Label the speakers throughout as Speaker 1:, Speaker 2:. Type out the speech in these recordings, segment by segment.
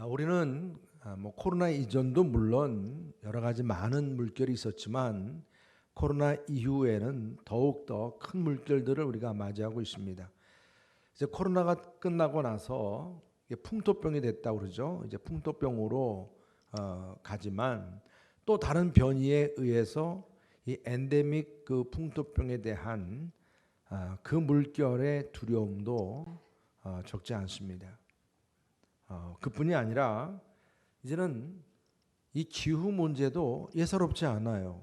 Speaker 1: 우리는 코로나 이전도 물론 여러 가지 많은 물결이 있었지만 코로나 이후에는 더욱 더 큰 물결들을 우리가 맞이하고 있습니다. 이제 코로나가 끝나고 나서 이게 풍토병이 됐다고 그러죠. 이제 풍토병으로 가지만 또 다른 변이에 의해서 이 엔데믹 그 풍토병에 대한 그 물결의 두려움도 적지 않습니다. 그뿐이 아니라 이제는 이 기후 문제도 예사롭지 않아요.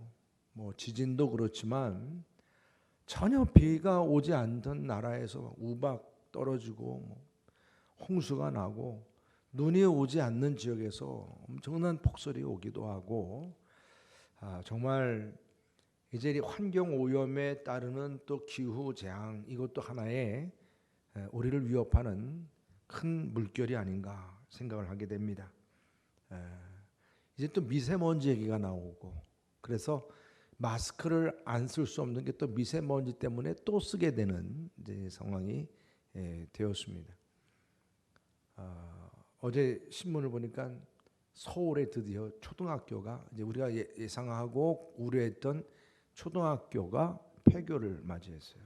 Speaker 1: 지진도 그렇지만 전혀 비가 오지 않던 나라에서 우박 떨어지고 홍수가 나고 눈이 오지 않는 지역에서 엄청난 폭설이 오기도 하고 정말 이제 환경 오염에 따르는 또 기후 재앙 이것도 하나의 우리를 위협하는 큰 물결이 아닌가 생각을 하게 됩니다. 이제 또 미세먼지 얘기가 나오고 그래서 마스크를 안 쓸 수 없는 게 또 미세먼지 때문에 또 쓰게 되는 이제 상황이 되었습니다. 어제 신문을 보니까 서울에 드디어 초등학교가 이제 우리가 예상하고 우려했던 초등학교가 폐교를 맞이했어요.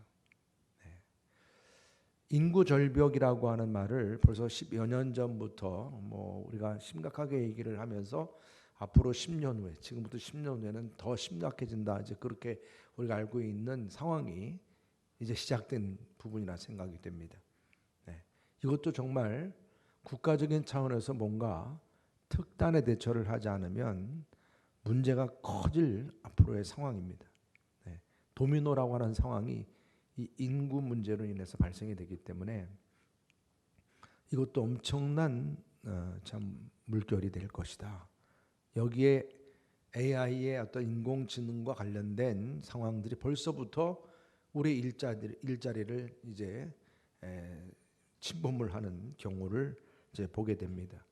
Speaker 1: 인구 절벽이라고 하는 말을 벌써 10여 년 전부터 우리가 심각하게 얘기를 하면서 앞으로 10년 후에 지금부터 10년 후에는 더 심각해진다. 이제 그렇게 우리가 알고 있는 상황이 이제 시작된 부분이라 생각이 됩니다. 이것도 정말 국가적인 차원에서 뭔가 특단의 대처를 하지 않으면 문제가 커질 앞으로의 상황입니다. 도미노라고 하는 상황이 이 인구 문제로 인해서 발생이 되기 때문에 이것도 엄청난 참 물결이 될 것이다. 여기에 AI의 어떤 인공지능과 관련된 상황들이 벌써부터 우리 일자리를 이제 침범을 하는 경우를 이제 보게 됩니다.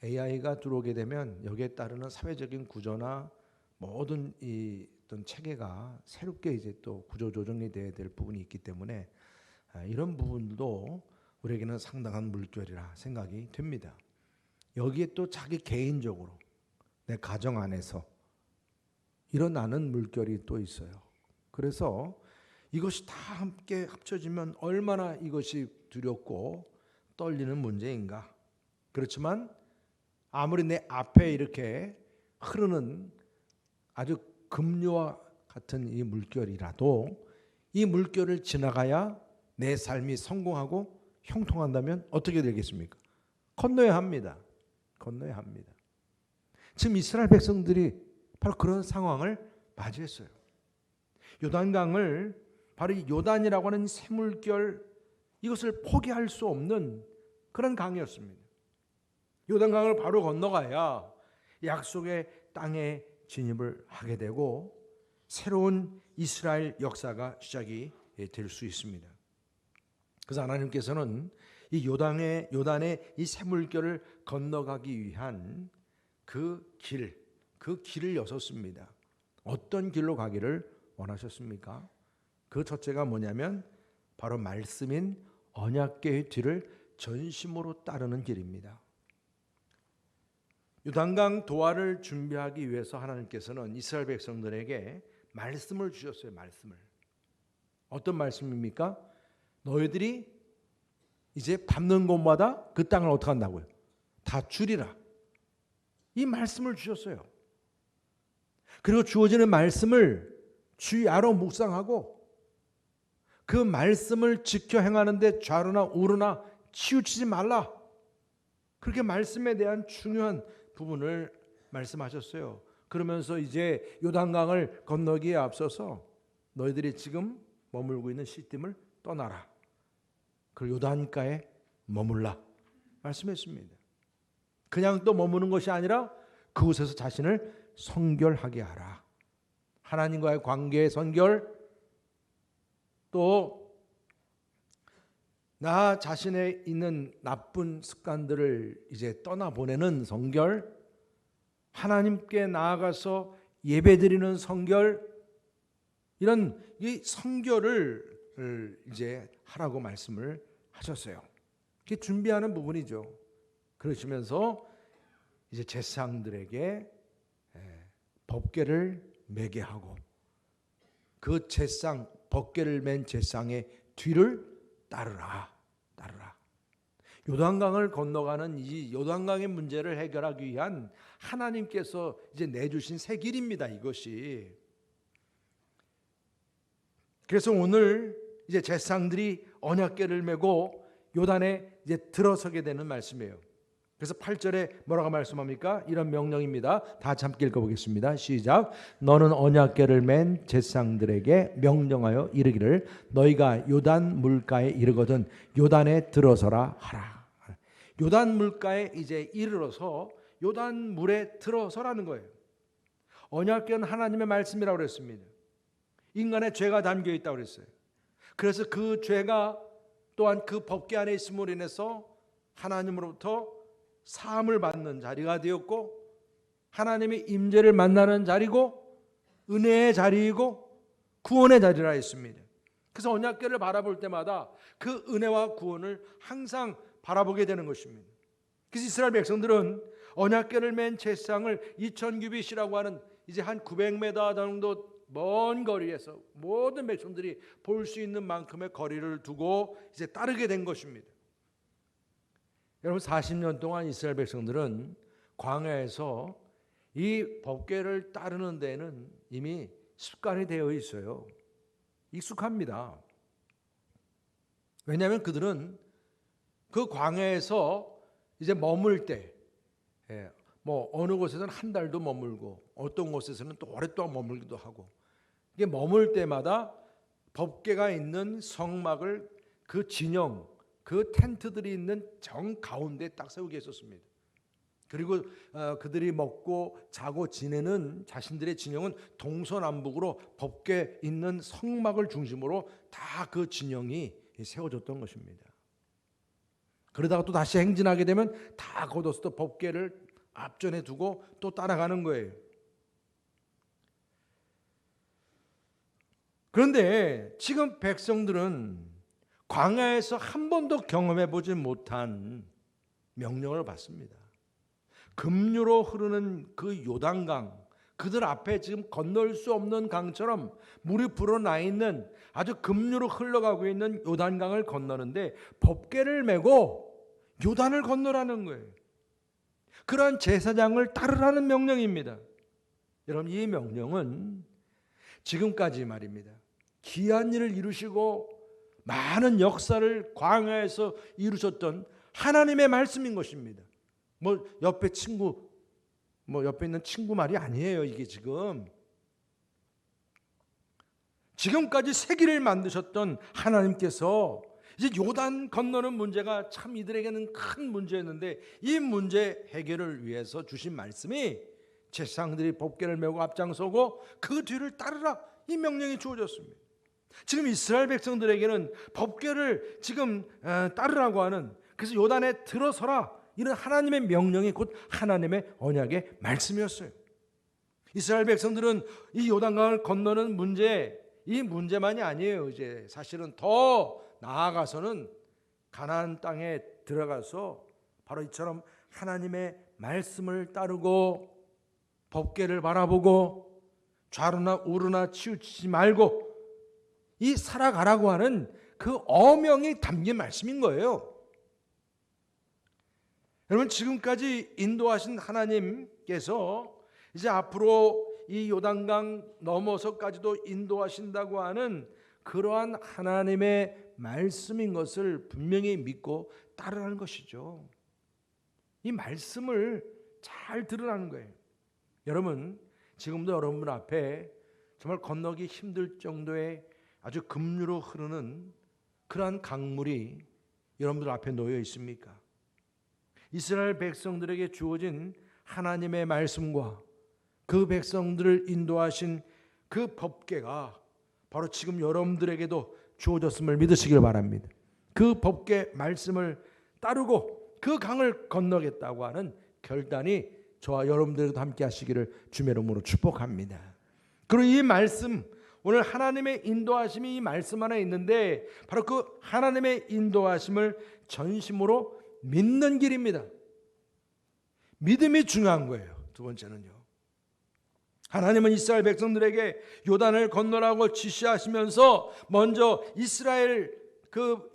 Speaker 1: AI가 들어오게 되면 여기에 따르는 사회적인 구조나 모든 이 어떤 체계가 새롭게 이제 또 구조 조정이 돼야 될 부분이 있기 때문에 이런 부분도 우리에게는 상당한 물결이라 생각이 됩니다. 여기에 또 자기 개인적으로 내 가정 안에서 일어나는 물결이 또 있어요. 그래서 이것이 다 함께 합쳐지면 얼마나 이것이 두렵고 떨리는 문제인가. 그렇지만 아무리 내 앞에 이렇게 흐르는 아주 급류와 같은 이 물결이라도 이 물결을 지나가야 내 삶이 성공하고 형통한다면 어떻게 되겠습니까? 건너야 합니다. 건너야 합니다. 지금 이스라엘 백성들이 바로 그런 상황을 맞이했어요. 요단강을 바로 이 요단이라고 하는 샘물결 이것을 포기할 수 없는 그런 강이었습니다. 요단강을 바로 건너가야 약속의 땅에 진입을 하게 되고 새로운 이스라엘 역사가 시작이 될 수 있습니다. 그래서 하나님께서는 이 요단의 이 샘물결을 건너가기 위한 그 길을 여섰습니다. 어떤 길로 가기를 원하셨습니까? 그 첫째가 뭐냐면 바로 말씀인 언약궤의 뒤를 전심으로 따르는 길입니다. 요단강 도하를 준비하기 위해서 하나님께서는 이스라엘 백성들에게 말씀을 주셨어요. 말씀을. 어떤 말씀입니까? 너희들이 이제 밟는 곳마다 그 땅을 어떻게 한다고요? 다 주리라. 이 말씀을 주셨어요. 그리고 주어지는 말씀을 주야로 묵상하고 그 말씀을 지켜 행하는데 좌로나 우로나 치우치지 말라. 그렇게 말씀에 대한 중요한 부분을 말씀하셨어요. 그러면서 이제 요단강을 건너기에 앞서서 너희들이 지금 머물고 있는 시딤을 떠나라. 그리고 요단가에 머물라 말씀했습니다. 그냥 또 머무는 것이 아니라 그곳에서 자신을 성결하게 하라. 하나님과의 관계의 성결, 또 나 자신에 있는 나쁜 습관들을 이제 떠나보내는 성결, 하나님께 나아가서 예배드리는 성결, 이런 이 성결을 이제 하라고 말씀을 하셨어요. 그게 준비하는 부분이죠. 그러시면서 이제 제사장들에게 법궤를 매게 하고 그 제사장 법궤를 맨 제사장의 뒤를 따르라. 요단강을 건너가는 이 요단강의 문제를 해결하기 위한 하나님께서 이제 내주신 새 길입니다. 이것이. 그래서 오늘 이제 제사장들이 언약궤를 메고 요단에 이제 들어서게 되는 말씀이에요. 그래서 8절에 뭐라고 말씀합니까? 이런 명령입니다. 다 함께 읽어보겠습니다. 시작. 너는 언약궤를 맨 제사장들에게 명령하여 이르기를 너희가 요단 물가에 이르거든 요단에 들어서라 하라. 요단 물가에 이제 이르러서 요단 물에 들어서라는 거예요. 언약궤는 하나님의 말씀이라고 그랬습니다. 인간의 죄가 담겨 있다고 그랬어요. 그래서 그 죄가 또한 그 법궤 안에 있음으로 인해서 하나님으로부터 사함을 받는 자리가 되었고 하나님의 임재를 만나는 자리고 은혜의 자리이고 구원의 자리라 했습니다. 그래서 언약궤를 바라볼 때마다 그 은혜와 구원을 항상 바라보게 되는 것입니다. 그래서 이스라엘 백성들은 언약궤를 맨 제사장을 2000규빗이라고 하는 이제 한 900m 정도 먼 거리에서 모든 백성들이 볼 수 있는 만큼의 거리를 두고 이제 따르게 된 것입니다. 여러분 40년 동안 이스라엘 백성들은 광야에서 이 법궤를 따르는 데는 이미 습관이 되어 있어요. 익숙합니다. 왜냐하면 그들은 그 광야에서 이제 머물 때 뭐 어느 곳에서는 한 달도 머물고 어떤 곳에서는 또 오랫동안 머물기도 하고 이게 머물 때마다 법궤가 있는 성막을 그 진영 그 텐트들이 있는 정 가운데 딱 세우게 했었습니다. 그리고 그들이 먹고 자고 지내는 자신들의 진영은 동서남북으로 법궤 있는 성막을 중심으로 다 그 진영이 세워졌던 것입니다. 그러다가 또 다시 행진하게 되면 다 걷어서 또 법궤를 앞전에 두고 또 따라가는 거예요. 그런데 지금 백성들은 광야에서 한 번도 경험해 보지 못한 명령을 받습니다. 급류로 흐르는 그 요단강, 그들 앞에 지금 건널 수 없는 강처럼 물이 불어나 있는 아주 급류로 흘러가고 있는 요단강을 건너는데 법궤를 메고 요단을 건너라는 거예요. 그러한 제사장을 따르라는 명령입니다. 여러분 이 명령은 지금까지 말입니다. 귀한 일을 이루시고 많은 역사를 광야에서 이루셨던 하나님의 말씀인 것입니다. 뭐 옆에 친구, 뭐 옆에 있는 친구 말이 아니에요. 이게 지금까지 세계를 만드셨던 하나님께서 이제 요단 건너는 문제가 참 이들에게는 큰 문제였는데 이 문제 해결을 위해서 주신 말씀이 제사장들이 법궤를 메고 앞장서고 그 뒤를 따르라 이 명령이 주어졌습니다. 지금 이스라엘 백성들에게는 법궤를 지금 따르라고 하는 그래서 요단에 들어서라 이런 하나님의 명령이 곧 하나님의 언약의 말씀이었어요. 이스라엘 백성들은 이 요단강을 건너는 문제 이 문제만이 아니에요. 이제 사실은 더 나아가서는 가나안 땅에 들어가서 바로 이처럼 하나님의 말씀을 따르고 법궤를 바라보고 좌로나 우로나 치우치지 말고 이 살아가라고 하는 그 어명이 담긴 말씀인 거예요. 여러분 지금까지 인도하신 하나님께서 이제 앞으로 이 요단강 넘어서까지도 인도하신다고 하는 그러한 하나님의 말씀인 것을 분명히 믿고 따르라는 것이죠. 이 말씀을 잘 들으라는 거예요. 여러분 지금도 여러분 앞에 정말 건너기 힘들 정도의 아주 급류로 흐르는 그러한 강물이 여러분들 앞에 놓여 있습니까? 이스라엘 백성들에게 주어진 하나님의 말씀과 그 백성들을 인도하신 그 법궤가 바로 지금 여러분들에게도 주어졌음을 믿으시길 바랍니다. 그 법궤 말씀을 따르고 그 강을 건너겠다고 하는 결단이 저와 여러분들도 함께 하시기를 주의 이름으로 축복합니다. 그리고 이 말씀 오늘 하나님의 인도하심이 이 말씀 안에 있는데 바로 그 하나님의 인도하심을 전심으로 믿는 길입니다. 믿음이 중요한 거예요. 두 번째는요. 하나님은 이스라엘 백성들에게 요단을 건너라고 지시하시면서 먼저 이스라엘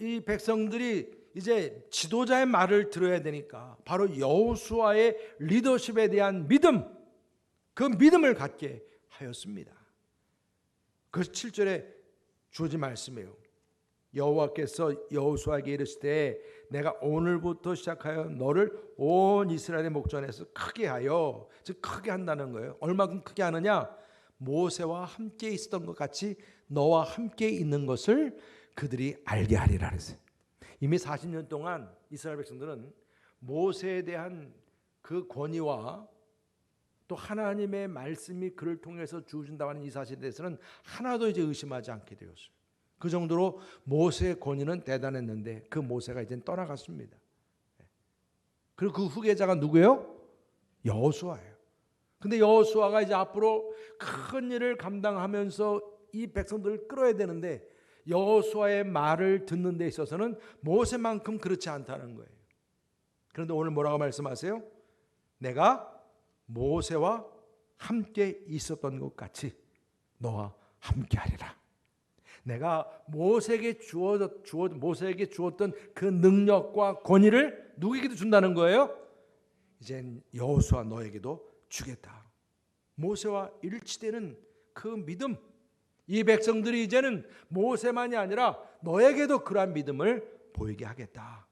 Speaker 1: 이 백성들이 이제 지도자의 말을 들어야 되니까 바로 여호수아의 리더십에 대한 믿음, 그 믿음을 갖게 하였습니다. 그래서 7절에 주어진 말씀이에요. 여호와께서 여호수아에게 이르시되 내가 오늘부터 시작하여 너를 온 이스라엘의 목전에서 크게 하여, 즉 크게 한다는 거예요. 얼마큼 크게 하느냐? 모세와 함께 있었던 것 같이 너와 함께 있는 것을 그들이 알게 하리라 그랬어요. 이미 40년 동안 이스라엘 백성들은 모세에 대한 그 권위와 또 하나님의 말씀이 그를 통해서 주어진다고 하는 이 사실에 대해서는 하나도 이제 의심하지 않게 되었어요. 그 정도로 모세의 권위는 대단했는데 그 모세가 이제 떠나갔습니다. 그리고 그 후계자가 누구예요? 여호수아예요. 근데 여호수아가 이제 앞으로 큰 일을 감당하면서 이 백성들을 끌어야 되는데 여호수아의 말을 듣는 데 있어서는 모세만큼 그렇지 않다는 거예요. 그런데 오늘 뭐라고 말씀하세요? 내가 모세와 함께 있었던 것 같이 너와 함께 하리라. 내가 모세에게 주었던 그 능력과 권위를 누구에게도 준다는 거예요? 이젠 여호수아 너에게도 주겠다. 모세와 일치되는 그 믿음, 이 백성들이 이제는 모세만이 아니라 너에게도 그러한 믿음을 보이게 하겠다.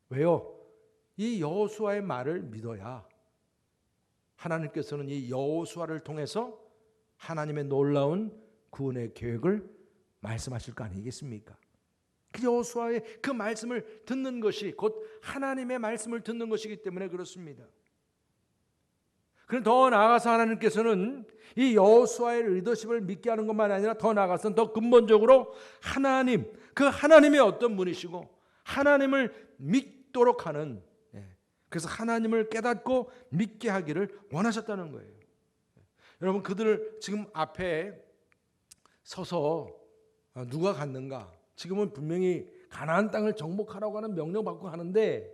Speaker 1: 왜요? 이 여호수아의 말을 믿어야 하나님께서는 이 여호수아를 통해서 하나님의 놀라운 구원의 계획을 말씀하실 거 아니겠습니까? 그 여호수아의 그 말씀을 듣는 것이 곧 하나님의 말씀을 듣는 것이기 때문에 그렇습니다. 그럼 더 나아가서 하나님께서는 이 여호수아의 리더십을 믿게 하는 것만 아니라 더 나아가서는 더 근본적으로 하나님, 그 하나님의 어떤 분이시고 하나님을 믿도록 하는, 그래서 하나님을 깨닫고 믿게 하기를 원하셨다는 거예요. 여러분, 그들 지금 앞에 서서 누가 갔는가? 지금은 분명히 가나안 땅을 정복하라고 하는 명령 받고 가는데,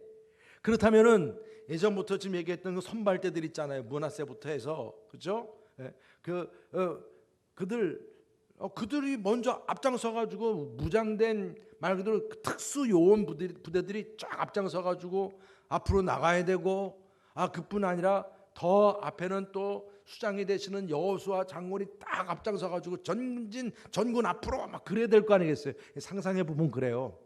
Speaker 1: 그렇다면은 예전부터 지금 얘기했던 그 선발대들 있잖아요. 므낫세부터 해서, 그렇죠? 그들이 먼저 앞장서 가지고 무장된 말 그대로 특수 요원 부대들이 쫙 앞장서 가지고 앞으로 나가야 되고, 그뿐 아니라 더 앞에는 또 수장이 되시는 여호수아 장군이 딱 앞장서 가지고 전군 앞으로 막 그래야 될 거 아니겠어요? 상상해 보면 그래요.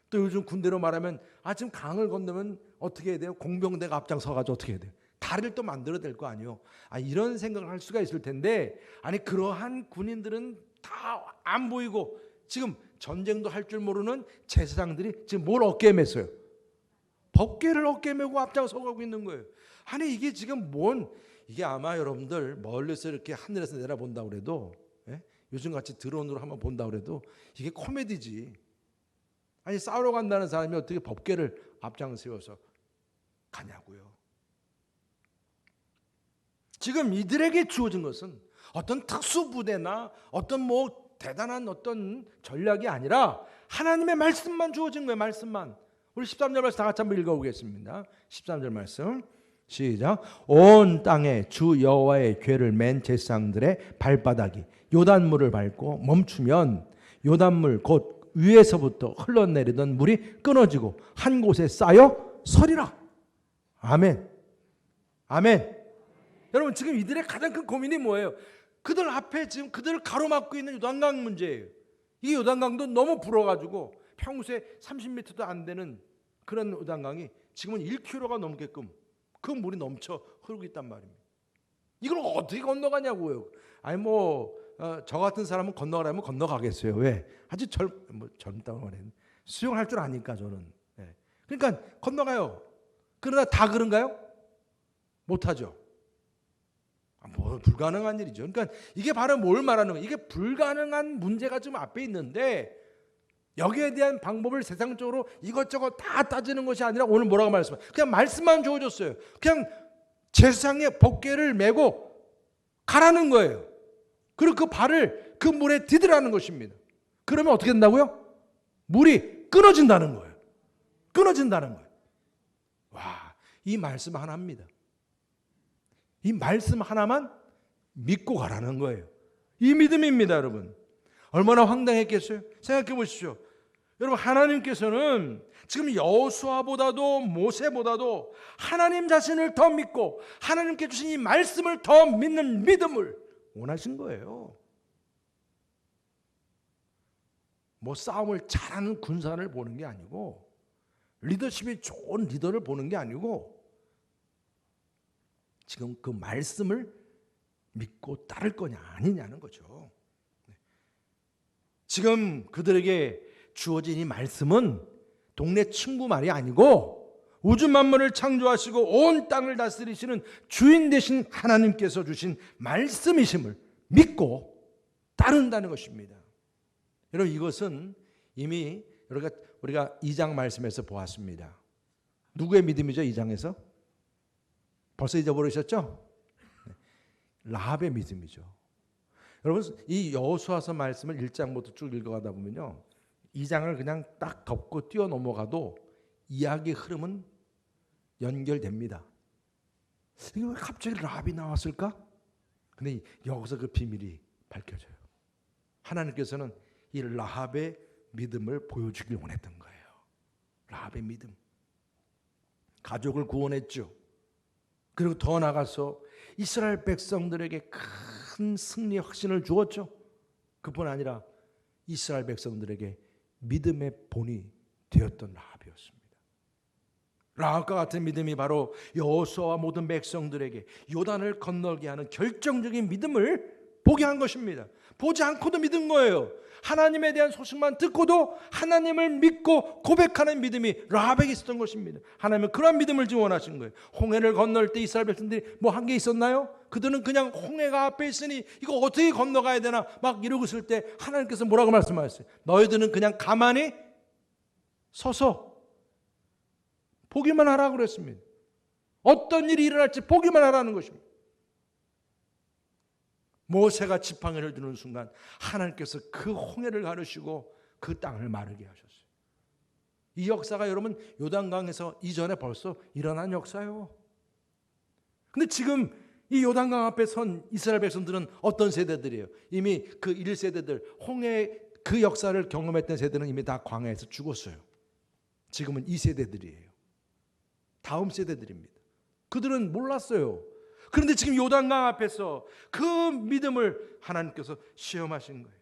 Speaker 1: 또 요즘 군대로 말하면 지금 강을 건너면 어떻게 해야 돼요? 공병대가 앞장서 가지고 어떻게 해야 돼요? 다리를 또 만들어야 될 거 아니에요? 이런 생각을 할 수가 있을 텐데, 그러한 군인들은 다 안 보이고 지금 전쟁도 할 줄 모르는 제사장들이 지금 뭘 어깨에 맸어요? 법궤를 어깨에 메고 앞장서 가고 있는 거예요. 이게 지금 이게 아마 여러분들 멀리서 이렇게 하늘에서 내려본다고 그래도, 요즘같이 드론으로 한번 본다고 그래도 이게 코미디지. 싸우러 간다는 사람이 어떻게 법궤를 앞장 세워서 가냐고요. 지금 이들에게 주어진 것은 어떤 특수부대나 어떤 대단한 어떤 전략이 아니라 하나님의 말씀만 주어진 거예요. 말씀만. 우리 13절 말씀 다 같이 한번 읽어보겠습니다. 13절 말씀 시작. 온 땅에 주 여호와의 궤를 맨 제사장들의 발바닥이 요단물을 밟고 멈추면 요단물 곧 위에서부터 흘러내리던 물이 끊어지고 한 곳에 쌓여 서리라. 아멘. 아멘. 여러분, 지금 이들의 가장 큰 고민이 뭐예요? 그들 앞에 지금 그들을 가로막고 있는 요단강 문제예요. 이 요단강도 너무 불어가지고 평소에 30m도 안 되는 그런 요단강이 지금은 1km가 넘게끔 그 물이 넘쳐 흐르고 있단 말입니다. 이걸 어떻게 건너가냐고요. 저 같은 사람은 건너가라면 건너가겠어요. 왜? 아주 젊다고 말했는데 수영할 줄 아니까 저는. 그러니까 건너가요. 그러나 다 그런가요? 못하죠. 불가능한 일이죠. 그러니까 이게 바로 뭘 말하는 거예요? 이게 불가능한 문제가 지금 앞에 있는데 여기에 대한 방법을 세상적으로 이것저것 다 따지는 것이 아니라 오늘 뭐라고 말씀해요? 그냥 말씀만 주어졌어요. 그냥 제사장의 법궤를 메고 가라는 거예요. 그리고 그 발을 그 물에 디디라는 것입니다. 그러면 어떻게 된다고요? 물이 끊어진다는 거예요. 끊어진다는 거예요. 와, 이 말씀 하나입니다. 이 말씀 하나만 믿고 가라는 거예요. 이 믿음입니다, 여러분. 얼마나 황당했겠어요? 생각해 보십시오. 여러분, 하나님께서는 지금 여호수아보다도 모세보다도 하나님 자신을 더 믿고 하나님께 주신 이 말씀을 더 믿는 믿음을 원하신 거예요. 뭐 싸움을 잘하는 군사를 보는 게 아니고, 리더십이 좋은 리더를 보는 게 아니고, 지금 그 말씀을 믿고 따를 거냐 아니냐는 거죠. 지금 그들에게 주어진 이 말씀은 동네 친구 말이 아니고 우주 만물을 창조하시고 온 땅을 다스리시는 주인 되신 하나님께서 주신 말씀이심을 믿고 따른다는 것입니다. 여러분, 이것은 이미 우리가 2장 말씀에서 보았습니다. 누구의 믿음이죠? 2장에서 벌써 잊어버리셨죠? 라합의 믿음이죠. 여러분, 이 여호수아서 말씀을 1장부터 쭉 읽어가다 보면요, 2장을 그냥 딱 덮고 뛰어 넘어가도 이야기의 흐름은 연결됩니다. 이게 왜 갑자기 라합이 나왔을까? 근데 여기서 그 비밀이 밝혀져요. 하나님께서는 이 라합의 믿음을 보여주길 원했던 거예요. 라합의 믿음. 가족을 구원했죠. 그리고 더 나가서 이스라엘 백성들에게 큰 승리의 확신을 주었죠. 그뿐 아니라 이스라엘 백성들에게 믿음의 본이 되었던 라합이었습니다. 라합과 같은 믿음이 바로 여호수아와 모든 백성들에게 요단을 건너게 하는 결정적인 믿음을 보게 한 것입니다. 보지 않고도 믿은 거예요. 하나님에 대한 소식만 듣고도 하나님을 믿고 고백하는 믿음이 라합에게 있었던 것입니다. 하나님은 그런 믿음을 지원하신 거예요. 홍해를 건널 때 이스라엘 백성들이 뭐 한 게 있었나요? 그들은 그냥 홍해가 앞에 있으니 이거 어떻게 건너가야 되나 막 이러고 있을 때 하나님께서 뭐라고 말씀하셨어요? 너희들은 그냥 가만히 서서 보기만 하라고 그랬습니다. 어떤 일이 일어날지 보기만 하라는 것입니다. 모세가 지팡이를 드는 순간 하나님께서 그 홍해를 가르시고 그 땅을 마르게 하셨어요. 이 역사가 여러분 요단강에서 이전에 벌써 일어난 역사예요. 근데 지금 이 요단강 앞에 선 이스라엘 백성들은 어떤 세대들이에요? 이미 그 1세대들, 홍해 그 역사를 경험했던 세대는 이미 다 광야에서 죽었어요. 지금은 2세대들이에요. 다음 세대들입니다. 그들은 몰랐어요. 그런데 지금 요단강 앞에서 그 믿음을 하나님께서 시험하신 거예요.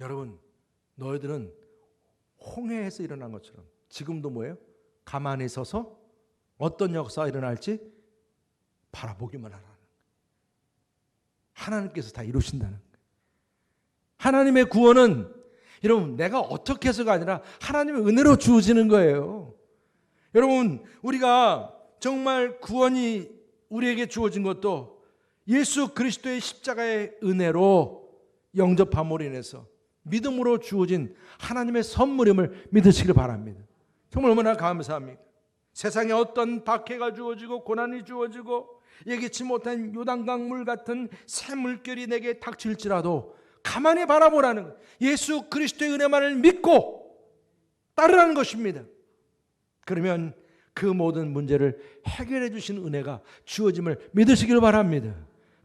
Speaker 1: 여러분, 너희들은 홍해에서 일어난 것처럼 지금도 뭐예요? 가만히 서서 어떤 역사가 일어날지 바라보기만 하라는 거예요. 하나님께서 다 이루신다는 거예요. 하나님의 구원은 여러분 내가 어떻게 해서가 아니라 하나님의 은혜로 주어지는 거예요. 여러분, 우리가 정말 구원이 우리에게 주어진 것도 예수 그리스도의 십자가의 은혜로 영접함으로 인해서 믿음으로 주어진 하나님의 선물임을 믿으시길 바랍니다. 정말 얼마나 감사합니까? 세상에 어떤 박해가 주어지고 고난이 주어지고 예기치 못한 요단강 물 같은 새 물결이 내게 닥칠지라도 가만히 바라보라는 거예요. 예수 그리스도의 은혜만을 믿고 따르라는 것입니다. 그러면 그 모든 문제를 해결해 주신 은혜가 주어짐을 믿으시길 바랍니다.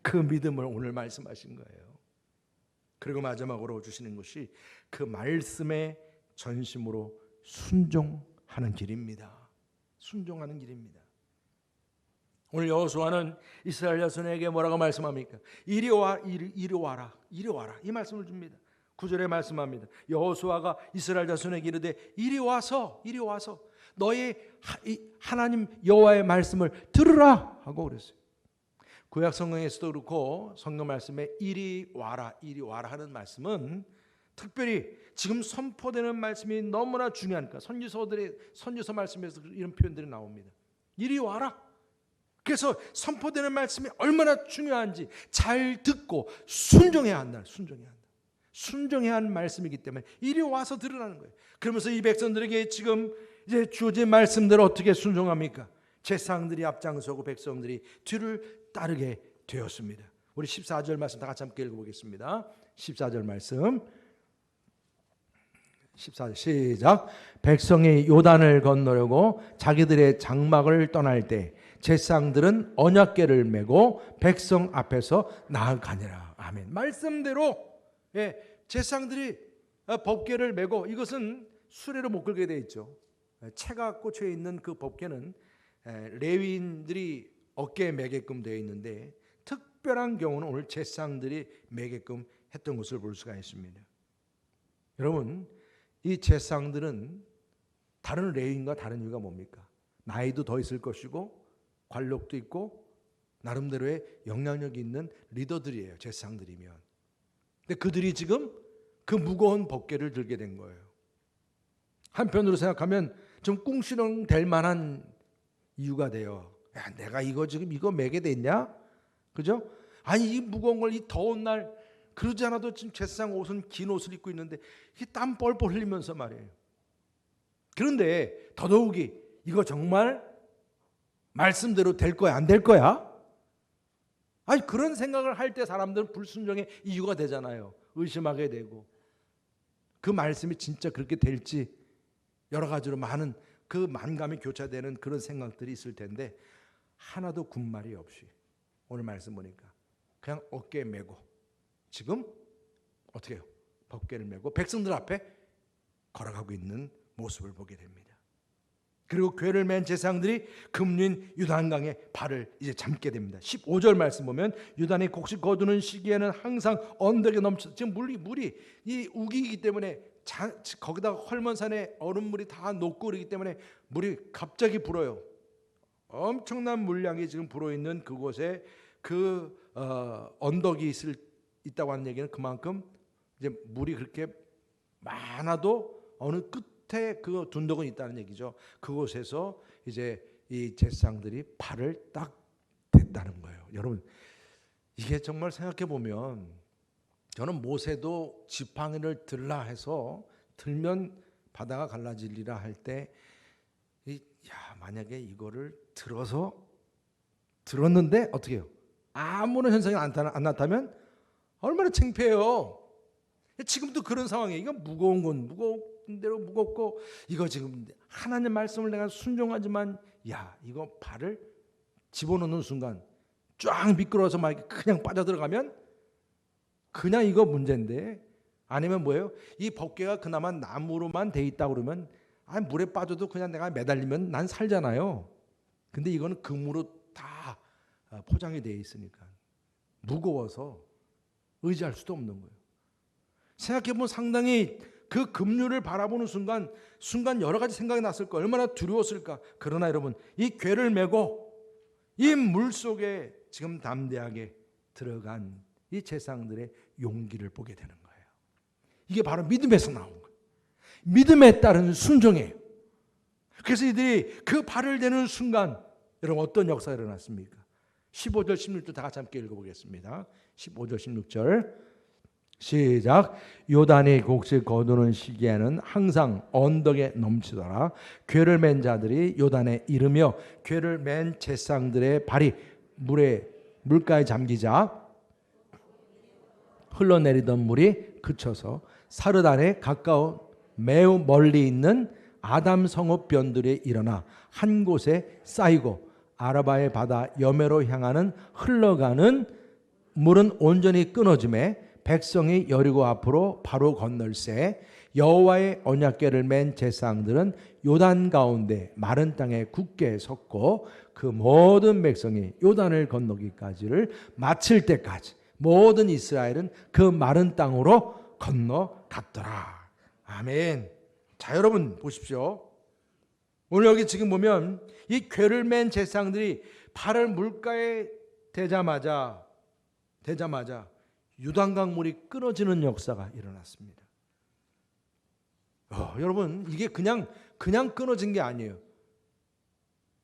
Speaker 1: 그 믿음을 오늘 말씀하신 거예요. 그리고 마지막으로 주시는 것이 그 말씀에 전심으로 순종하는 길입니다. 순종하는 길입니다. 오늘 여호수아는 이스라엘 자손에게 뭐라고 말씀합니까? 이리 와라 이 말씀을 줍니다. 9절에 말씀합니다. 여호수아가 이스라엘 자손에게 이르되 이리 와서 너의 하나님 여호와의 말씀을 들으라 하고 그랬어요. 구약 성경에서도 그렇고 성경 말씀에 이리 와라 하는 말씀은 특별히 지금 선포되는 말씀이 너무나 중요하니까 선지서 말씀에서 이런 표현들이 나옵니다. 이리 와라. 그래서 선포되는 말씀이 얼마나 중요한지 잘 듣고 순종해야 한다. 순종해야 하는 말씀이기 때문에 이리 와서 들으라는 거예요. 그러면서 이 백성들에게 지금 이제 주어진 말씀대로 어떻게 순종합니까? 제사장들이 앞장서고 백성들이 뒤를 따르게 되었습니다. 우리 14절 말씀 다 같이 함께 읽어보겠습니다. 14절 말씀 14절 시작. 백성이 요단을 건너려고 자기들의 장막을 떠날 때 제사장들은 언약궤를 메고 백성 앞에서 나아가니라. 아멘. 말씀대로 제사장들이 법궤를 메고, 이것은 수레로 못 끌게 돼 있죠. 채가 꽂혀 있는 그 법궤는 레위인들이 어깨에 매게끔 되어 있는데, 특별한 경우는 오늘 제사장들이 매게끔 했던 것을 볼 수가 있습니다. 여러분, 이 제사장들은 다른 레위인과 다른 이유가 뭡니까? 나이도 더 있을 것이고 관력도 있고 나름대로의 영향력이 있는 리더들이에요, 제사장들이면. 근데 그들이 지금 그 무거운 법궤를 들게 된 거예요. 한편으로 생각하면 좀 꿍시렁 될 만한 이유가 돼요. 야, 내가 이거 지금 이거 매게 됐냐? 그죠? 아니, 이 무거운 걸 이 더운 날, 그러지 않아도 지금 제사장 옷은 긴 옷을 입고 있는데 이게 땀 뻘뻘 흘리면서 말이에요. 그런데 더더욱이 이거 정말 말씀대로 될 거야, 안 될 거야? 아니, 그런 생각을 할 때 사람들은 불순종의 이유가 되잖아요. 의심하게 되고, 그 말씀이 진짜 그렇게 될지 여러 가지로 많은 그 만감이 교차되는 그런 생각들이 있을 텐데, 하나도 군말이 없이 오늘 말씀 보니까 그냥 어깨에 메고 지금 어떻게 해요? 법궤를 메고 백성들 앞에 걸어가고 있는 모습을 보게 됩니다. 그리고 궤를 맨 제사장들이 금류인 요단강에 발을 이제 잠게 됩니다. 15절 말씀 보면, 요단이 곡식 거두는 시기에는 항상 언덕에 넘쳐, 지금 물이 이 우기이기 때문에 거기다가 헐몬산에 얼음물이 다 녹고 그러기 때문에 물이 갑자기 불어요. 엄청난 물량이 지금 불어있는 그곳에 그 언덕이 있다고 하는 얘기는 그만큼 이제 물이 그렇게 많아도 어느 끝에 그 둔덕은 있다는 얘기죠. 그곳에서 이제 이 제사장들이 발을 딱 댔다는 거예요. 여러분, 이게 정말 생각해 보면, 저는 모세도 지팡이를 들라 해서 들면 바다가 갈라지리라 할 때, 만약에 이거를 들었는데 어떻게 해요? 아무런 현상이 안 나타나면 얼마나 창피해요. 지금도 그런 상황이에요. 이거 무거운 건 무거운 대로 무겁고, 이거 지금 하나님 말씀을 내가 순종하지만, 이거 발을 집어넣는 순간 쫙 미끄러워서 막 그냥 빠져들어가면 그냥 이거 문제인데, 아니면 뭐예요? 이 법궤가 그나마 나무로만 돼 있다 그러면 물에 빠져도 그냥 내가 매달리면 난 살잖아요. 근데 이거는 금으로 다 포장이 되어 있으니까 무거워서 의지할 수도 없는 거예요. 생각해보면 상당히 그 급류를 바라보는 순간 여러 가지 생각이 났을 거예요. 얼마나 두려웠을까. 그러나 여러분, 이 궤를 메고 이 물 속에 지금 담대하게 들어간 이 제사장들의 용기를 보게 되는 거예요. 이게 바로 믿음에서 나온 거예요. 믿음에 따른 순종이에요. 그래서 이들이 그 발을 대는 순간, 여러분 어떤 역사가 일어났습니까? 15절 16절 다 같이 함께 읽어보겠습니다. 15절 16절 시작. 요단이 곡식 거두는 시기에는 항상 언덕에 넘치더라. 궤를 맨 자들이 요단에 이르며 궤를 맨 제사장들의 발이 물가에 잠기자 흘러내리던 물이 그쳐서 사르단에 가까운 매우 멀리 있는 아담 성읍 변들에 일어나 한 곳에 쌓이고, 아라바의 바다 여매로 향하는 흘러가는 물은 온전히 끊어짐에 백성이 여리고 앞으로 바로 건널새 여호와의 언약궤를 맨 제사장들은 요단 가운데 마른 땅에 굳게 섰고, 그 모든 백성이 요단을 건너기까지를 마칠 때까지 모든 이스라엘은 그 마른 땅으로 건너갔더라. 아멘. 자, 여러분 보십시오. 오늘 여기 지금 보면 이 궤를 맨 제사장들이 발을 물가에 대자마자 요단강 물이 끊어지는 역사가 일어났습니다. 여러분, 이게 그냥 끊어진 게 아니에요.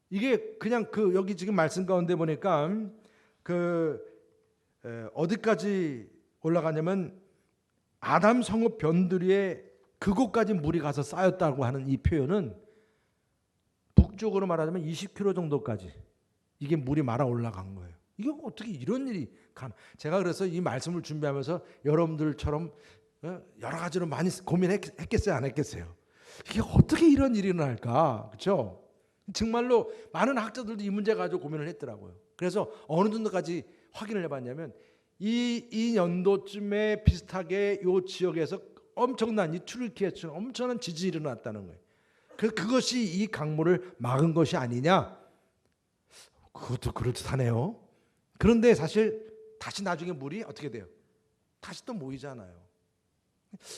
Speaker 1: 이게 그냥 여기 지금 말씀 가운데 보니까 어디까지 올라가냐면 아담 성읍 변두리에 그곳까지 물이 가서 쌓였다고 하는 이 표현은 북쪽으로 말하자면 20km 정도까지 이게 물이 말아 올라간 거예요. 이게 어떻게 이런 일이 제가 그래서 이 말씀을 준비하면서 여러분들처럼 여러 가지로 많이 고민했겠어요, 안 했겠어요? 이게 어떻게 이런 일이 일어날까, 그렇죠? 정말로 많은 학자들도 이 문제 가지고 고민을 했더라고요. 그래서 어느 정도까지 확인을 해봤냐면 이 연도쯤에 비슷하게 이 지역에서 엄청난 이 튀르키예처럼 엄청난 지진이 일어났다는 거예요. 그것이 이 강물을 막은 것이 아니냐? 그것도 그럴듯하네요. 그런데 사실 다시 나중에 물이 어떻게 돼요? 다시 또 모이잖아요.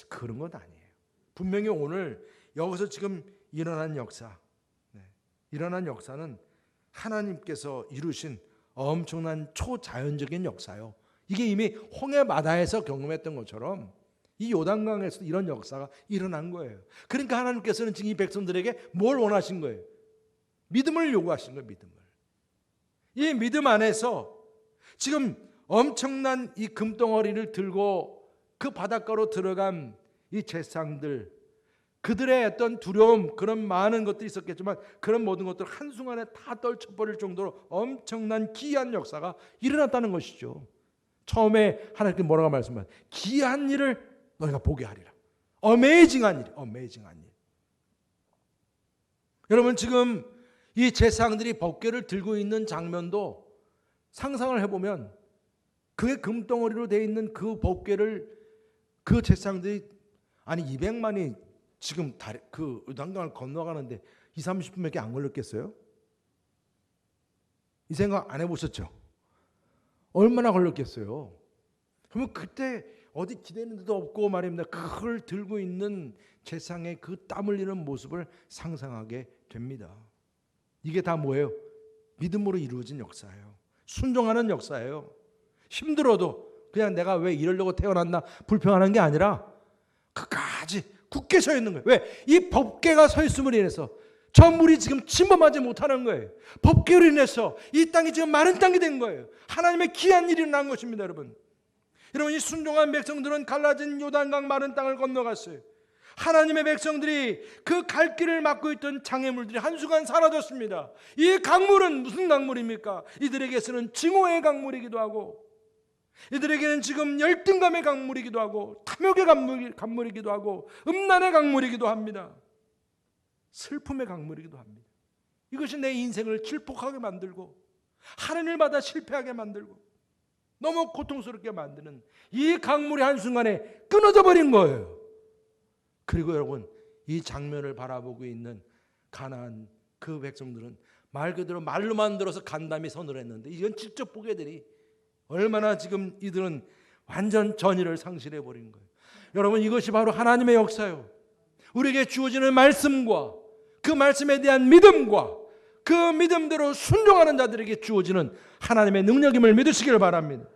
Speaker 1: 그런 건 아니에요. 분명히 오늘 여기서 지금 일어난 역사, 일어난 역사는 하나님께서 이루신 엄청난 초자연적인 역사요. 이게 이미 홍해 바다에서 경험했던 것처럼 이 요단강에서 이런 역사가 일어난 거예요. 그러니까 하나님께서는 지금 이 백성들에게 뭘 원하신 거예요? 믿음을 요구하신 거예요. 믿음을. 이 믿음 안에서 지금 엄청난 이 금덩어리를 들고 그 바닷가로 들어간 이 제사장들, 그들의 어떤 두려움, 그런 많은 것들이 있었겠지만 그런 모든 것들을 한순간에 다 떨쳐버릴 정도로 엄청난 기이한 역사가 일어났다는 것이죠. 처음에 하나님께 뭐라고 말씀하셨어요? 기이한 일을 너희가 보게 하리라. 어메이징한 일, 어메이징한 일. 여러분 지금 이 제사장들이 법궤를 들고 있는 장면도 상상을 해보면 그의 금덩어리로 되어 있는 그 법궤를 그 제사장들이 아니 200만이 지금 그 요단강을 건너가는데 20-30분밖에 안 걸렸겠어요? 이 생각 안 해보셨죠? 얼마나 걸렸겠어요? 그러면 그때 어디 기대는 데도 없고 말입니다. 그걸 들고 있는 제사장의 그 땀 흘리는 모습을 상상하게 됩니다. 이게 다 뭐예요? 믿음으로 이루어진 역사예요. 순종하는 역사예요. 힘들어도 그냥 내가 왜 이러려고 태어났나 불평하는 게 아니라 끝까지 굳게 서 있는 거예요. 왜? 이 법궤가 서 있음으로 인해서 저 물이 지금 침범하지 못하는 거예요. 법궤로 인해서 이 땅이 지금 마른 땅이 된 거예요. 하나님의 귀한 일이 일어난 것입니다. 여러분 이 순종한 백성들은 갈라진 요단강 마른 땅을 건너갔어요. 하나님의 백성들이 그 갈 길을 막고 있던 장애물들이 한순간 사라졌습니다. 이 강물은 무슨 강물입니까? 이들에게서는 증오의 강물이기도 하고 이들에게는 지금 열등감의 강물이기도 하고 탐욕의 강물이기도 하고 음란의 강물이기도 합니다. 슬픔의 강물이기도 합니다. 이것이 내 인생을 질폭하게 만들고 하나님을 받아 실패하게 만들고 너무 고통스럽게 만드는 이 강물이 한순간에 끊어져 버린 거예요. 그리고 여러분 이 장면을 바라보고 있는 가나안 그 백성들은 말 그대로 말로만 들어서 간담이 선을 했는데 이건 직접 보게 되니 얼마나 지금 이들은 완전 전의를 상실해 버린 거예요. 여러분 이것이 바로 하나님의 역사예요. 우리에게 주어지는 말씀과 그 말씀에 대한 믿음과 그 믿음대로 순종하는 자들에게 주어지는 하나님의 능력임을 믿으시기를 바랍니다.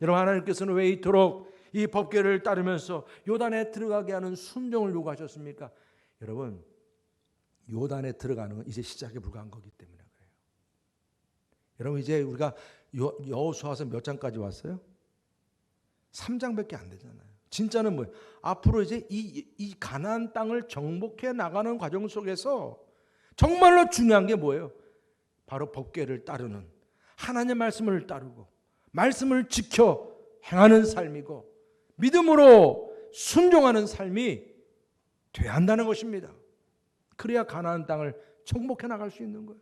Speaker 1: 여러분 하나님께서는 왜 이토록 이 법궤를 따르면서 요단에 들어가게 하는 순종을 요구하셨습니까? 여러분 요단에 들어가는 건 이제 시작에 불과한 거기 때문에 그래요. 여러분 이제 우리가 여호수아서 몇 장까지 왔어요? 3장밖에 안 되잖아요. 진짜는 뭐예요? 앞으로 이제 이 가나안 땅을 정복해 나가는 과정 속에서 정말로 중요한 게 뭐예요? 바로 법궤를 따르는 하나님의 말씀을 따르고 말씀을 지켜 행하는 삶이고 믿음으로 순종하는 삶이 돼야 한다는 것입니다. 그래야 가나안 땅을 정복해 나갈 수 있는 거예요.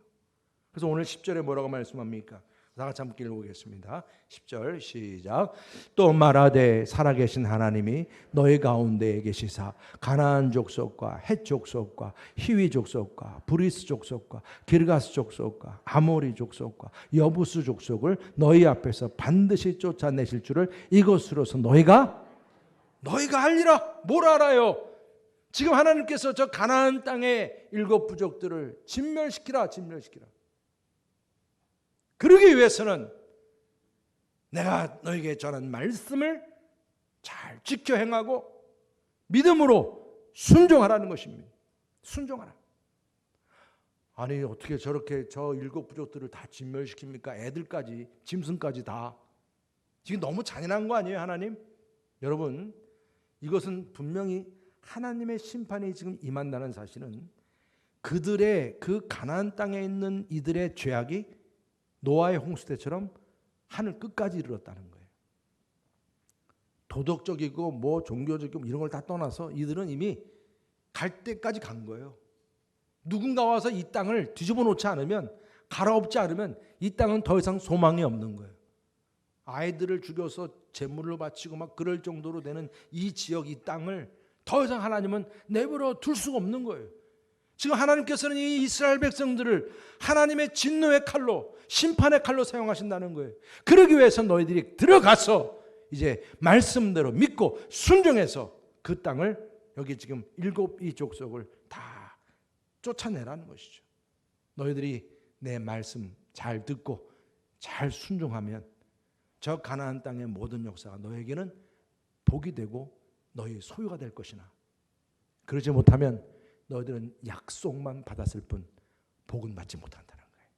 Speaker 1: 그래서 오늘 10절에 뭐라고 말씀합니까? 다 같이 함께 읽어보겠습니다. 10절 시작. 또 말하되 살아계신 하나님이 너희 가운데에 계시사 가나안 족속과 헷 족속과 히위 족속과 브리스 족속과 기르가스 족속과 아모리 족속과 여부스 족속을 너희 앞에서 반드시 쫓아내실 줄을 이것으로서 너희가 알리라. 뭘 알아요? 지금 하나님께서 저 가나안 땅의 7 부족들을 진멸시키라. 그러기 위해서는 내가 너에게 전한 말씀을 잘 지켜 행하고 믿음으로 순종하라는 것입니다. 순종하라. 아니 어떻게 저렇게 저 7 부족들을 다 진멸시킵니까? 애들까지 짐승까지 다. 지금 너무 잔인한 거 아니에요 하나님? 여러분 이것은 분명히 하나님의 심판이 지금 임한다는 사실은 그들의 그 가나안 땅에 있는 이들의 죄악이 노아의 홍수대처럼 하늘 끝까지 이르렀다는 거예요. 도덕적이고 뭐 종교적이고 이런 걸 다 떠나서 이들은 이미 갈 때까지 간 거예요. 누군가 와서 이 땅을 뒤집어 놓지 않으면, 갈아엎지 않으면 이 땅은 더 이상 소망이 없는 거예요. 아이들을 죽여서 제물로 바치고 막 그럴 정도로 되는 이 지역, 이 땅을 더 이상 하나님은 내버려 둘 수가 없는 거예요. 지금 하나님께서는 이 이스라엘 백성들을 하나님의 진노의 칼로, 심판의 칼로 사용하신다는 거예요. 그러기 위해서 너희들이 들어가서 이제 말씀대로 믿고 순종해서 그 땅을, 여기 지금 7이 족속을 다 쫓아내라는 것이죠. 너희들이 내 말씀 잘 듣고 잘 순종하면 저 가나안 땅의 모든 역사가 너에게는 복이 되고 너희 소유가 될 것이나, 그러지 못하면 너희들은 약속만 받았을 뿐 복은 받지 못한다는 거예요.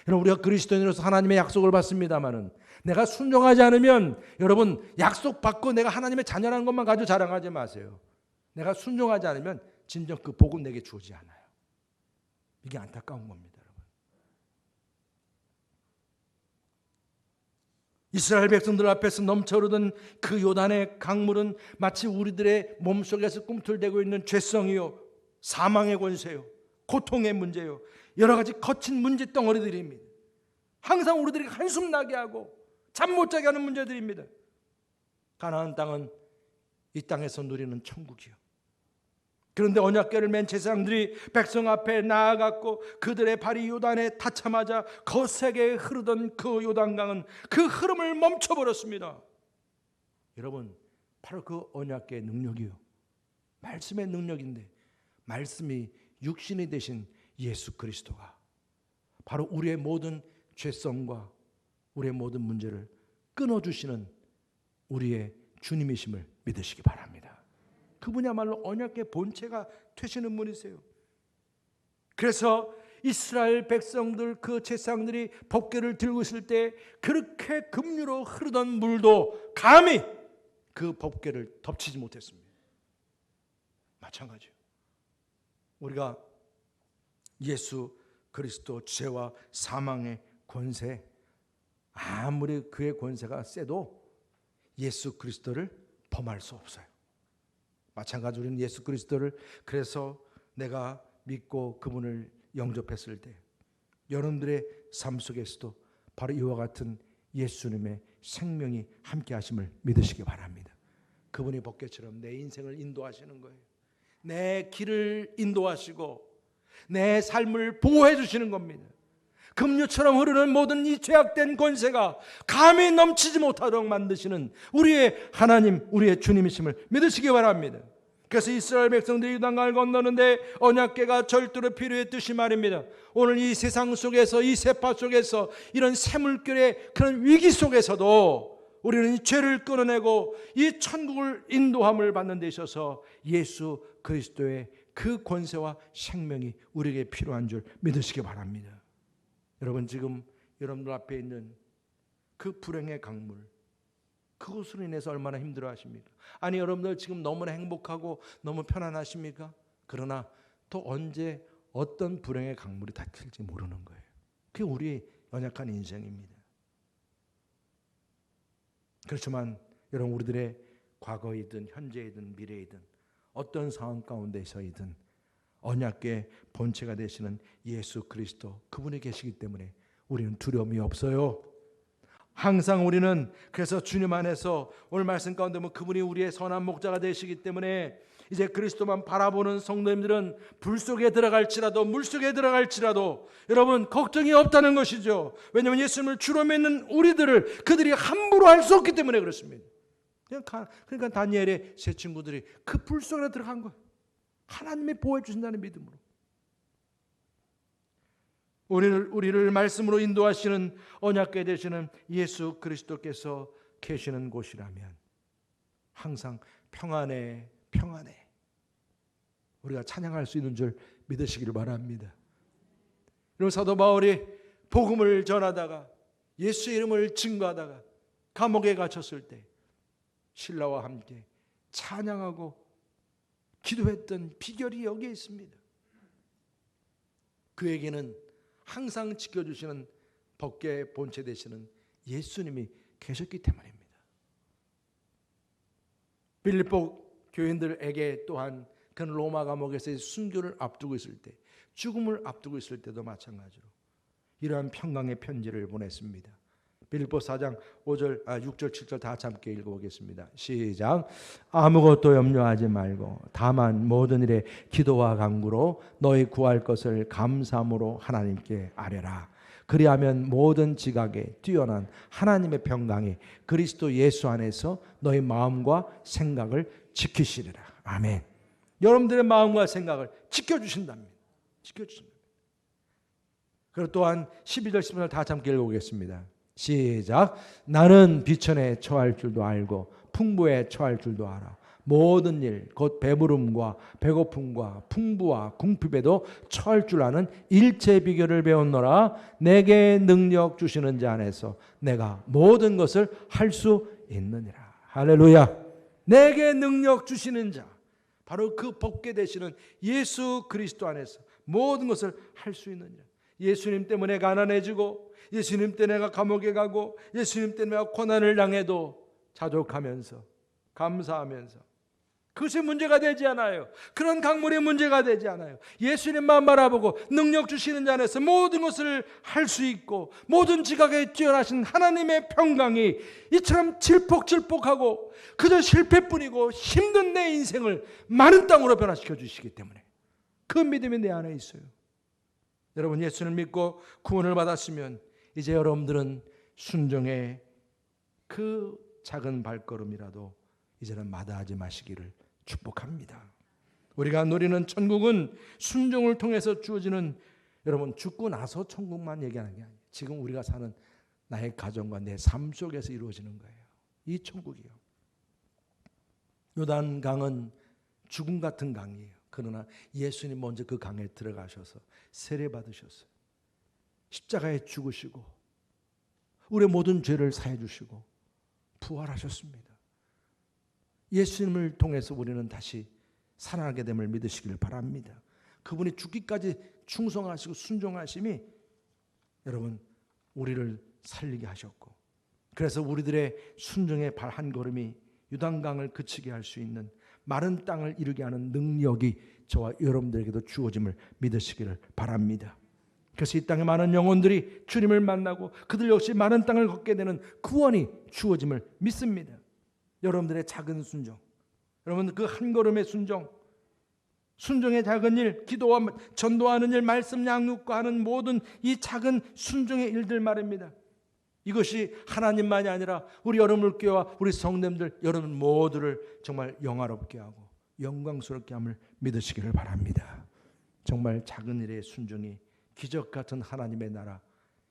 Speaker 1: 여러분, 우리가 그리스도인으로서 하나님의 약속을 받습니다마는 내가 순종하지 않으면, 여러분, 약속 받고 내가 하나님의 자녀라는 것만 가지고 자랑하지 마세요. 내가 순종하지 않으면 진정 그 복은 내게 주어지지 않아요. 이게 안타까운 겁니다, 여러분. 이스라엘 백성들 앞에서 넘쳐흐르던 그 요단의 강물은 마치 우리들의 몸속에서 꿈틀대고 있는 죄성이요, 사망의 권세요, 고통의 문제요, 여러 가지 거친 문제 덩어리들입니다. 항상 우리들이 한숨 나게 하고 잠 못 자게 하는 문제들입니다. 가나안 땅은 이 땅에서 누리는 천국이요. 그런데 언약궤를 맨 제사장들이 백성 앞에 나아갔고 그들의 발이 요단에 닿자마자 거세게 흐르던 그 요단강은 그 흐름을 멈춰버렸습니다. 여러분, 바로 그 언약궤의 능력이요, 말씀의 능력인데, 말씀이 육신이 되신 예수 그리스도가 바로 우리의 모든 죄성과 우리의 모든 문제를 끊어주시는 우리의 주님이심을 믿으시기 바랍니다. 그분야말로 언약궤 본체가 되시는 분이세요. 그래서 이스라엘 백성들, 그 제사장들이 법궤를 들고 있을 때 그렇게 급류로 흐르던 물도 감히 그 법궤를 덮치지 못했습니다. 마찬가지요. 우리가 예수 그리스도 죄와 사망의 권세, 아무리 그의 권세가 세도 예수 그리스도를 범할 수 없어요. 마찬가지로 우리는 예수 그리스도를, 그래서 내가 믿고 그분을 영접했을 때 여러분들의 삶 속에서도 바로 이와 같은 예수님의 생명이 함께 하심을 믿으시기 바랍니다. 그분이 법궤처럼 내 인생을 인도하시는 거예요. 내 길을 인도하시고 내 삶을 보호해 주시는 겁니다. 급류처럼 흐르는 모든 이 죄악된 권세가 감히 넘치지 못하도록 만드시는 우리의 하나님, 우리의 주님이심을 믿으시기 바랍니다. 그래서 이스라엘 백성들이 요단강을 건너는데 언약궤가 절대로 필요했듯이 말입니다. 오늘 이 세상 속에서, 이 세파 속에서, 이런 새물결의 그런 위기 속에서도 우리는 이 죄를 끊어내고 이 천국을 인도함을 받는 데 있어서 예수 그리스도의 그 권세와 생명이 우리에게 필요한 줄 믿으시기 바랍니다. 여러분, 지금 여러분들 앞에 있는 그 불행의 강물, 그것으로 인해서 얼마나 힘들어 하십니까? 아니, 여러분들 지금 너무나 행복하고 너무 편안하십니까? 그러나 또 언제 어떤 불행의 강물이 닥칠지 모르는 거예요. 그게 우리의 연약한 인생입니다. 그렇지만 여러분, 우리들의 과거이든 현재이든 미래이든 어떤 상황 가운데서이든 언약궤 본체가 되시는 예수 그리스도, 그분이 계시기 때문에 우리는 두려움이 없어요. 항상 우리는 그래서 주님 안에서 오늘 말씀 가운데 보면 그분이 우리의 선한 목자가 되시기 때문에 이제 그리스도만 바라보는 성도님들은 불 속에 들어갈지라도 물 속에 들어갈지라도 여러분 걱정이 없다는 것이죠. 왜냐하면 예수님을 주로 믿는 우리들을 그들이 함부로 할 수 없기 때문에 그렇습니다. 그러니까 다니엘의 세 친구들이 그 불 속에 들어간 거예요. 하나님이 보호해 주신다는 믿음으로. 우리를 말씀으로 인도하시는 언약궤 되시는 예수 그리스도께서 계시는 곳이라면 항상 평안해, 평안해, 우리가 찬양할 수 있는 줄 믿으시기를 바랍니다. 여러분, 사도 바울이 복음을 전하다가 예수의 이름을 증거하다가 감옥에 갇혔을 때 신라와 함께 찬양하고 기도했던 비결이 여기에 있습니다. 그에게는 항상 지켜주시는 법궤 본체 되시는 예수님이 계셨기 때문입니다. 빌립보 교인들에게 또한 그는 로마 감옥에서 순교를 앞두고 있을 때, 죽음을 앞두고 있을 때도 마찬가지로 이러한 평강의 편지를 보냈습니다. 빌립보 4장 5절, 6절, 7절 다 함께 읽어보겠습니다. 시작. 아무것도 염려하지 말고 다만 모든 일에 기도와 간구로 너희 구할 것을 감사함으로 하나님께 아뢰라. 그리하면 모든 지각에 뛰어난 하나님의 평강이 그리스도 예수 안에서 너희 마음과 생각을 지키시리라. 아멘. 여러분들의 마음과 생각을 지켜주신답니다. 지켜주십니다. 그리고 또한 12절 13절 다 함께 읽어보겠습니다. 시작. 나는 비천에 처할 줄도 알고 풍부에 처할 줄도 알아. 모든 일 곧 배부름과 배고픔과 풍부와 궁핍에도 처할 줄 아는 일체 비결을 배웠노라. 내게 능력 주시는 자 안에서 내가 모든 것을 할 수 있느니라. 할렐루야. 내게 능력 주시는 자, 바로 그 복게 되시는 예수 그리스도 안에서 모든 것을 할 수 있느니라. 예수님 때문에 가난해지고, 예수님 때문에 내가 감옥에 가고, 예수님 때문에 내가 고난을 당해도 자족하면서 감사하면서 그것이 문제가 되지 않아요. 그런 강물이 문제가 되지 않아요. 예수님만 바라보고 능력 주시는 자 안에서 모든 것을 할 수 있고, 모든 지각에 뛰어나신 하나님의 평강이 이처럼 질퍽질퍽하고 그저 실패뿐이고 힘든 내 인생을 마른 땅으로 변화시켜 주시기 때문에 그 믿음이 내 안에 있어요. 여러분, 예수를 믿고 구원을 받았으면 이제 여러분들은 순종의 그 작은 발걸음이라도 이제는 마다하지 마시기를 축복합니다. 우리가 누리는 천국은 순종을 통해서 주어지는, 여러분, 죽고 나서 천국만 얘기하는 게 아니에요. 지금 우리가 사는 나의 가정과 내 삶 속에서 이루어지는 거예요. 이 천국이요. 요단강은 죽음 같은 강이에요. 그러나 예수님 먼저 그 강에 들어가셔서 세례 받으셨어요. 십자가에 죽으시고 우리의 모든 죄를 사해 주시고 부활하셨습니다. 예수님을 통해서 우리는 다시 살아나게 됨을 믿으시길 바랍니다. 그분이 죽기까지 충성하시고 순종하심이 여러분 우리를 살리게 하셨고, 그래서 우리들의 순종의 발 한 걸음이 요단강을 그치게 할 수 있는 마른 땅을 이루게 하는 능력이 저와 여러분들에게도 주어짐을 믿으시기를 바랍니다. 그래서 이 땅에 많은 영혼들이 주님을 만나고 그들 역시 마른 땅을 걷게 되는 구원이 주어짐을 믿습니다. 여러분들의 작은 순종, 여러분 그 한 걸음의 순종, 순종의 작은 일, 기도와 전도하는 일, 말씀 양육과 하는 모든 이 작은 순종의 일들 말입니다. 이것이 하나님만이 아니라 우리 여러분교회와 우리 성도님들 여러분 모두를 정말 영화롭게 하고 영광스럽게 함을 믿으시기를 바랍니다. 정말 작은 일의 순종이 기적 같은 하나님의 나라,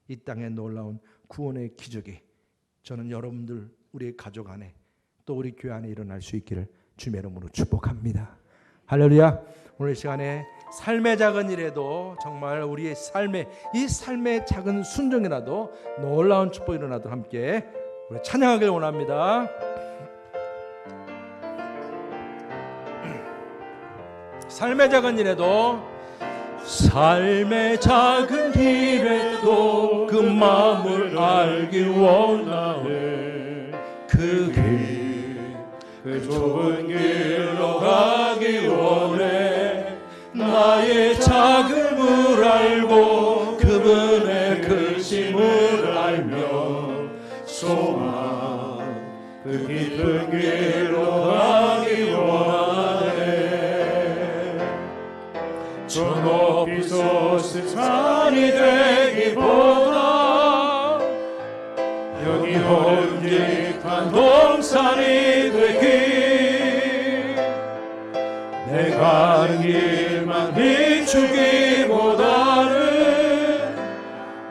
Speaker 1: 이 땅에 놀라운 구원의 기적이 저는 여러분들 우리의 가족 안에 또 우리 교회 안에 일어날 수 있기를 주님의 이름으로 축복합니다. 할렐루야. 오늘 시간에 삶의 작은 일에도 정말 우리의 이 삶의 작은 순종이라도 놀라운 축복이 일어나도록 함께 우리 찬양하길 원합니다. 삶의 작은 일에도, 삶의 작은 일에도 그 마음을 알기 원하네. 그 좁은 길로 가기 원해. 나의 작음을 알고 그분의 크심을 알며 소망 그 깊은 길로 가기 원하네. 저 높이 솟은 산이 되기보다 여기 험직한 동산이 되기, 내가 가는 길만 비추기보다는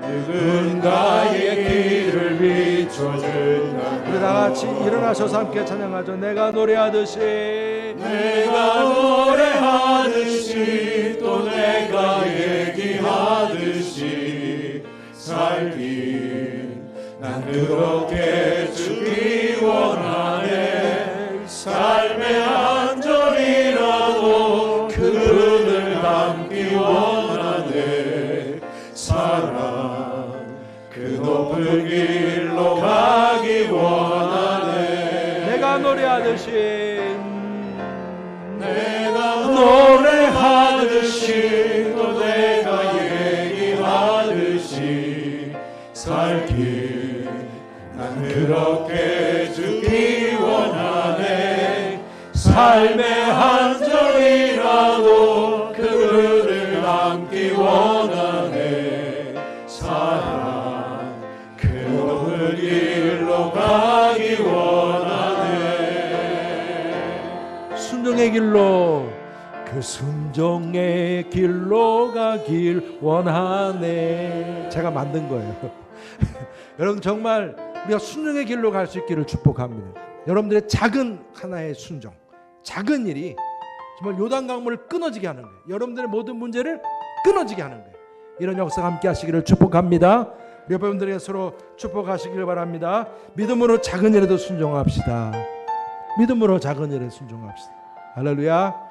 Speaker 1: 누군가의 길을 비춰준다. 우리 다같이 일어나셔서 함께 찬양하죠. 내가 노래하듯이 또 내가 얘기하듯이 살기, 난 그렇게 죽기 원하네. 삶의 한 절이라도 그분을 닮기 원하네. 사랑 그 높은 길로 가기 원하네. 내가 노래하듯이
Speaker 2: 하듯이 또 내가 얘기하듯이 살길 난 그렇게 주기 원하네. 삶의 한 점이라도 그를 남기 원하네. 사랑 그 높은 길로 가기 원하네.
Speaker 1: 순종의 길로, 그 순종의 길로 가길 원하네. 제가 만든 거예요. 여러분 정말 우리가 순종의 길로 갈 수 있기를 축복합니다. 여러분들의 작은 하나의 순종, 작은 일이 정말 요단 강물을 끊어지게 하는 거예요. 여러분들의 모든 문제를 끊어지게 하는 거예요. 이런 역사가 함께 하시기를 축복합니다. 우리 여러분들에게 서로 축복하시길 바랍니다. 믿음으로 작은 일에도 순종합시다. 믿음으로 작은 일에 순종합시다. 할렐루야.